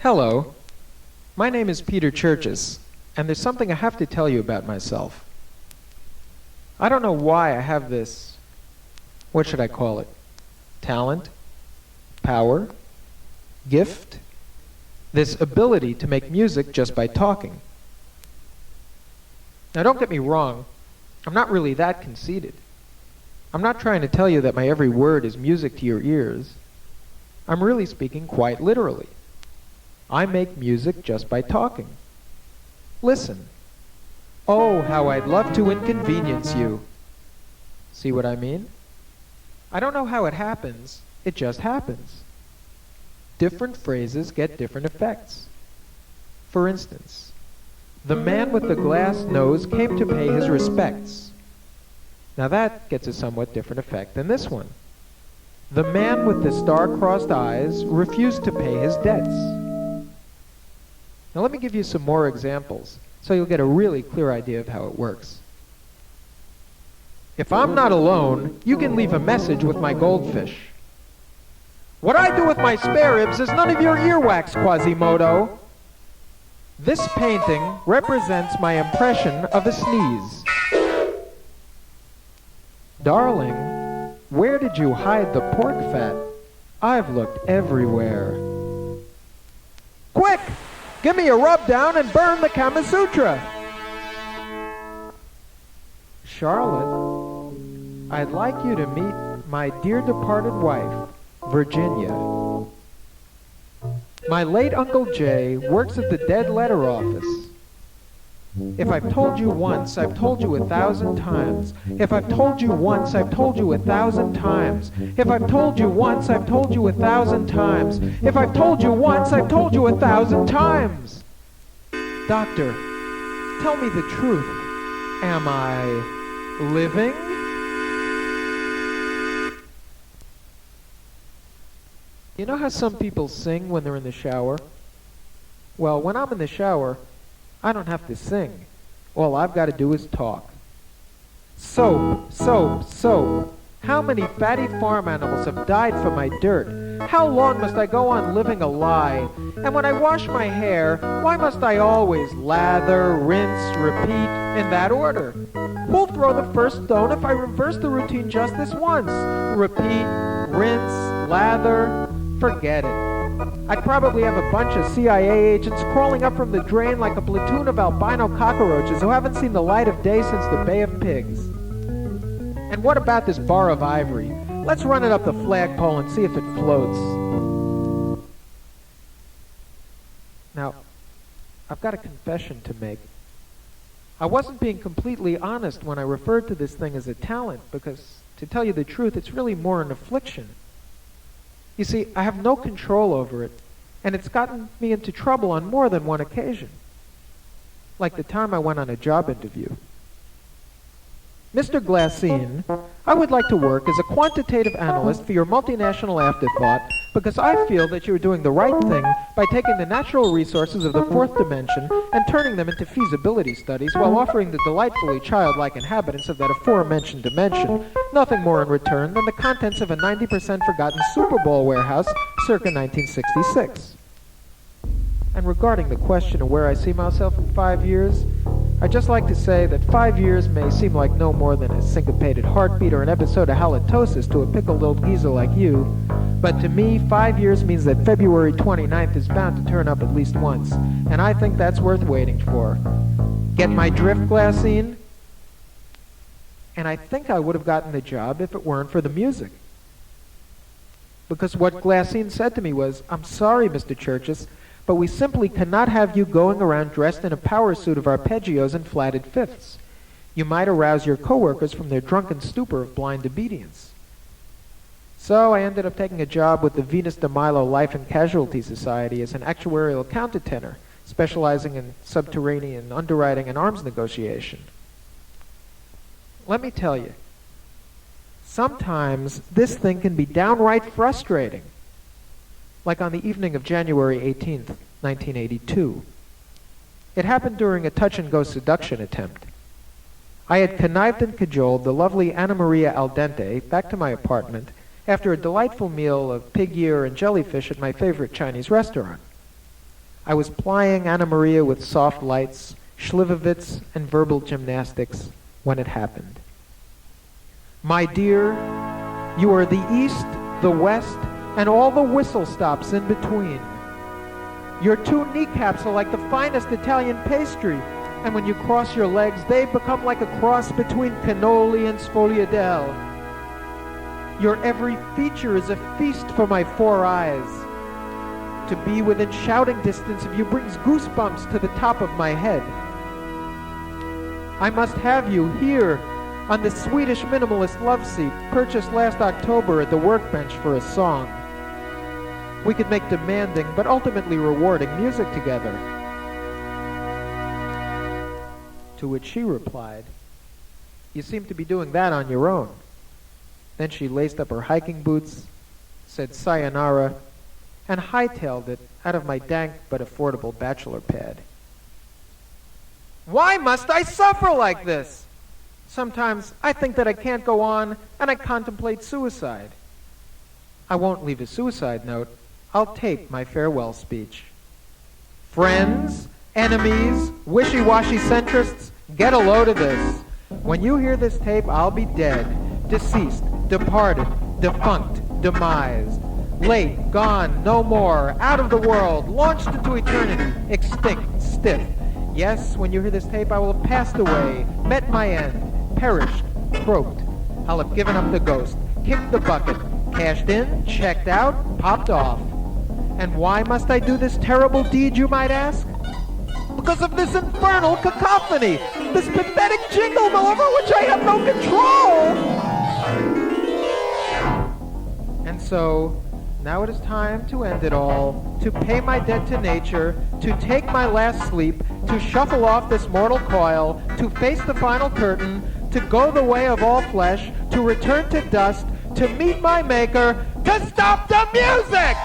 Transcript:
Hello, my name is Peter Cherches, and there's something I have to tell you about myself. I don't know why I have this, what should I call it? Talent? Power? Gift? This ability to make music just by talking. Now don't get me wrong, I'm not really that conceited. I'm not trying to tell you that my every word is music to your ears. I'm really speaking quite literally. I make music just by talking. Listen. Oh, how I'd love to inconvenience you. See what I mean? I don't know how it happens, it just happens. Different phrases get different effects. For instance, the man with the glass nose came to pay his respects. Now that gets a somewhat different effect than this one. The man with the star-crossed eyes refused to pay his debts. Now let me give you some more examples, so you'll get a really clear idea of how it works. If I'm not alone, you can leave a message with my goldfish. What I do with my spare ribs is none of your earwax, Quasimodo. This painting represents my impression of a sneeze. Darling, where did you hide the pork fat? I've looked everywhere. Quick! Give me a rub down and burn the Kama Sutra! Charlotte, I'd like you to meet my dear departed wife, Virginia. My late Uncle Jay works at the dead letter office. If I've told you once, I've told you 1,000 times. If I've told you once, I've told you 1,000 times. If I've told you once, I've told you 1,000 times. If I've told you once, I've told you 1,000 times. Doctor, tell me the truth. Am I living? You know how some people sing when they're in the shower? Well, when I'm in the shower, I don't have to sing. All I've got to do is talk. Soap, soap, soap. How many fatty farm animals have died for my dirt? How long must I go on living a lie? And when I wash my hair, why must I always lather, rinse, repeat, in that order? Who'll throw the first stone if I reverse the routine just this once? Repeat, rinse, lather, forget it. I'd probably have a bunch of CIA agents crawling up from the drain like a platoon of albino cockroaches who haven't seen the light of day since the Bay of Pigs. And what about this bar of ivory? Let's run it up the flagpole and see if it floats. Now, I've got a confession to make. I wasn't being completely honest when I referred to this thing as a talent because, to tell you the truth, it's really more an affliction. You see, I have no control over it, and it's gotten me into trouble on more than one occasion. Like the time I went on a job interview. Mr. Glassine, I would like to work as a quantitative analyst for your multinational afterthought because I feel that you're doing the right thing by taking the natural resources of the fourth dimension and turning them into feasibility studies while offering the delightfully childlike inhabitants of that aforementioned dimension nothing more in return than the contents of a 90% forgotten Super Bowl warehouse circa 1966. And regarding the question of where I see myself in 5 years, I'd just like to say that 5 years may seem like no more than a syncopated heartbeat or an episode of halitosis to a pickled old geezer like you, but to me, 5 years means that February 29th is bound to turn up at least once, and I think that's worth waiting for. Get my drift, Glassine? And I think I would have gotten the job if it weren't for the music. Because what Glassine said to me was, "I'm sorry, Mr. Cherches, but we simply cannot have you going around dressed in a power suit of arpeggios and flatted fifths. You might arouse your coworkers from their drunken stupor of blind obedience." So I ended up taking a job with the Venus de Milo Life and Casualty Society as an actuarial countertenor, specializing in subterranean underwriting and arms negotiation. Let me tell you, sometimes this thing can be downright frustrating. Like on the evening of January 18th, 1982. It happened during a touch-and-go seduction attempt. I had connived and cajoled the lovely Anna Maria Al Dente back to my apartment after a delightful meal of pig ear and jellyfish at my favorite Chinese restaurant. I was plying Anna Maria with soft lights, Schlivovitz, and verbal gymnastics when it happened. My dear, you are the East, the West, and all the whistle stops in between. Your two kneecaps are like the finest Italian pastry, and when you cross your legs, they become like a cross between cannoli and sfogliatelle. Your every feature is a feast for my four eyes. To be within shouting distance of you brings goosebumps to the top of my head. I must have you here on the Swedish minimalist love seat purchased last October at the workbench for a song. We could make demanding but ultimately rewarding music together. To which she replied, you seem to be doing that on your own. Then she laced up her hiking boots, said sayonara, and hightailed it out of my dank but affordable bachelor pad. Why must I suffer like this? Sometimes I think that I can't go on, and I contemplate suicide. I won't leave a suicide note. I'll tape my farewell speech. Friends, enemies, wishy-washy centrists, get a load of this. When you hear this tape, I'll be dead, deceased, departed, defunct, demised, late, gone, no more, out of the world, launched into eternity, extinct, stiff. Yes, when you hear this tape, I will have passed away, met my end, perished, croaked. I'll have given up the ghost, kicked the bucket, cashed in, checked out, popped off. And why must I do this terrible deed, you might ask? Because of this infernal cacophony, this pathetic jingle mill over which I have no control. And so, now it is time to end it all, to pay my debt to nature, to take my last sleep, to shuffle off this mortal coil, to face the final curtain, to go the way of all flesh, to return to dust, to meet my maker, to stop the music!